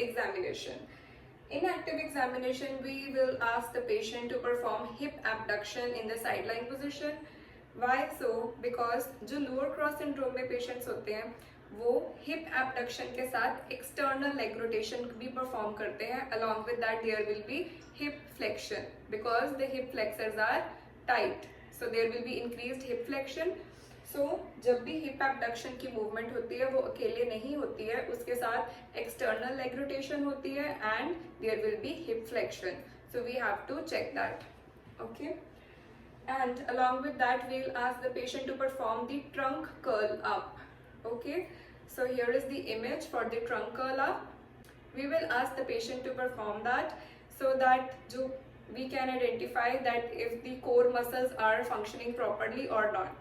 examination. In active examination, we will ask the patient to perform hip abduction in the sideline position. Why so? Because जो lower cross syndrome में patients होते हैं वो hip abduction के साथ external leg rotation भी perform करते हैं. Along with that, there will be hip flexion because the hip flexors are tight. So there will be increased hip flexion. So जब भी hip abduction की movement होती है वो अकेले नहीं होती है, उसके साथ external leg rotation होती है and there will be hip flexion. So we have to check that. Okay. And along with that, we will ask the patient to perform the trunk curl up. Okay. So here is the image for the trunk curl up. We will ask the patient to perform that so that we can identify that if the core muscles are functioning properly or not.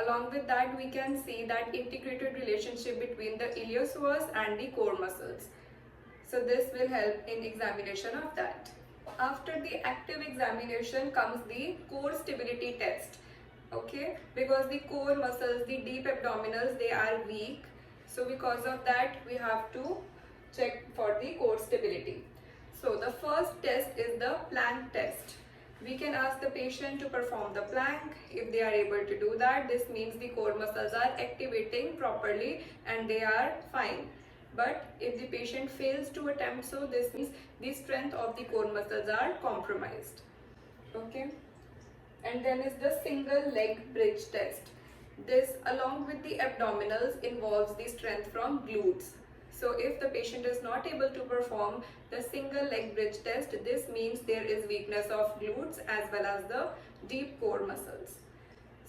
Along with that, we can see that integrated relationship between the iliopsoas and the core muscles. So this will help in examination of that. After the active examination comes the core stability test. Okay, because the core muscles, the deep abdominals, they are weak. So because of that, we have to check for the core stability. So the first test is the plank test. We can ask the patient to perform the plank. If they are able to do that, this means the core muscles are activating properly and they are fine. But if the patient fails to attempt so, this means the strength of the core muscles are compromised. Okay. And then is the single leg bridge test. This, along with the abdominals, involves the strength from glutes. So if the patient is not able to perform the single leg bridge test, this means there is weakness of glutes as well as the deep core muscles.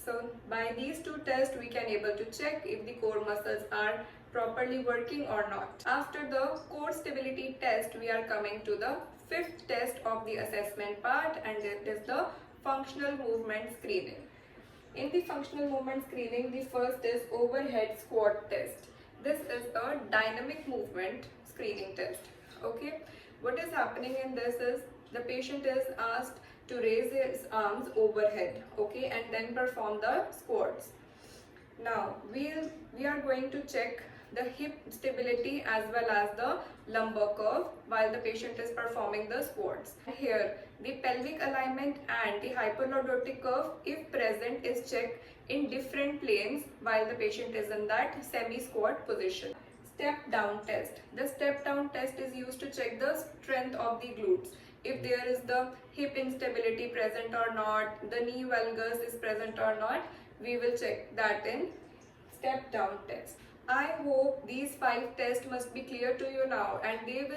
So by these two tests, we can able to check if the core muscles are properly working or not. After the core stability test, we are coming to the fifth test of the assessment part, and it is the functional movement screening. In the functional movement screening, the first is overhead squat test. This is a dynamic movement screening test. Okay, what is happening in this is the patient is asked to raise his arms overhead, okay, and then perform the squats. Now we are going to check the hip stability as well as the lumbar curve while the patient is performing the squats. Here the pelvic alignment and the hyperlordotic curve, if present, is checked in different planes while the patient is in that semi-squat position. Step down test. The step down test is used to check the strength of the glutes. If there is the hip instability present or not, the knee valgus is present or not, we will check that in step down test. I hope these 5 tests must be clear to you now and they will